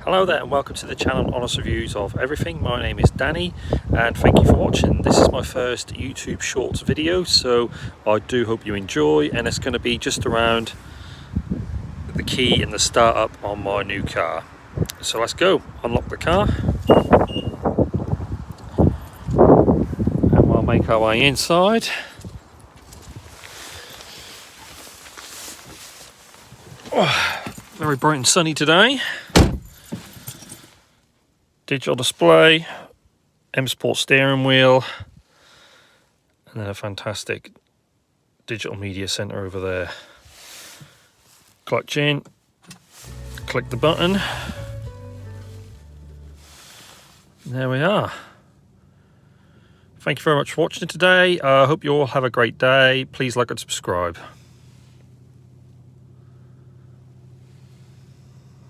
Hello there and welcome to the channel Honest Reviews of Everything. My name is Danny and thank you for watching. This is my first YouTube Shorts video, so I do hope you enjoy, and it's going to be just around the key and the startup on my new car. So let's go, unlock the car and we'll make our way inside. Oh, very bright and sunny today. Digital display, Msport steering wheel, and then a fantastic digital media center over there. Clutch in, click the button, and there we are. Thank you very much for watching today. I hope you all have a great day. Please like and subscribe.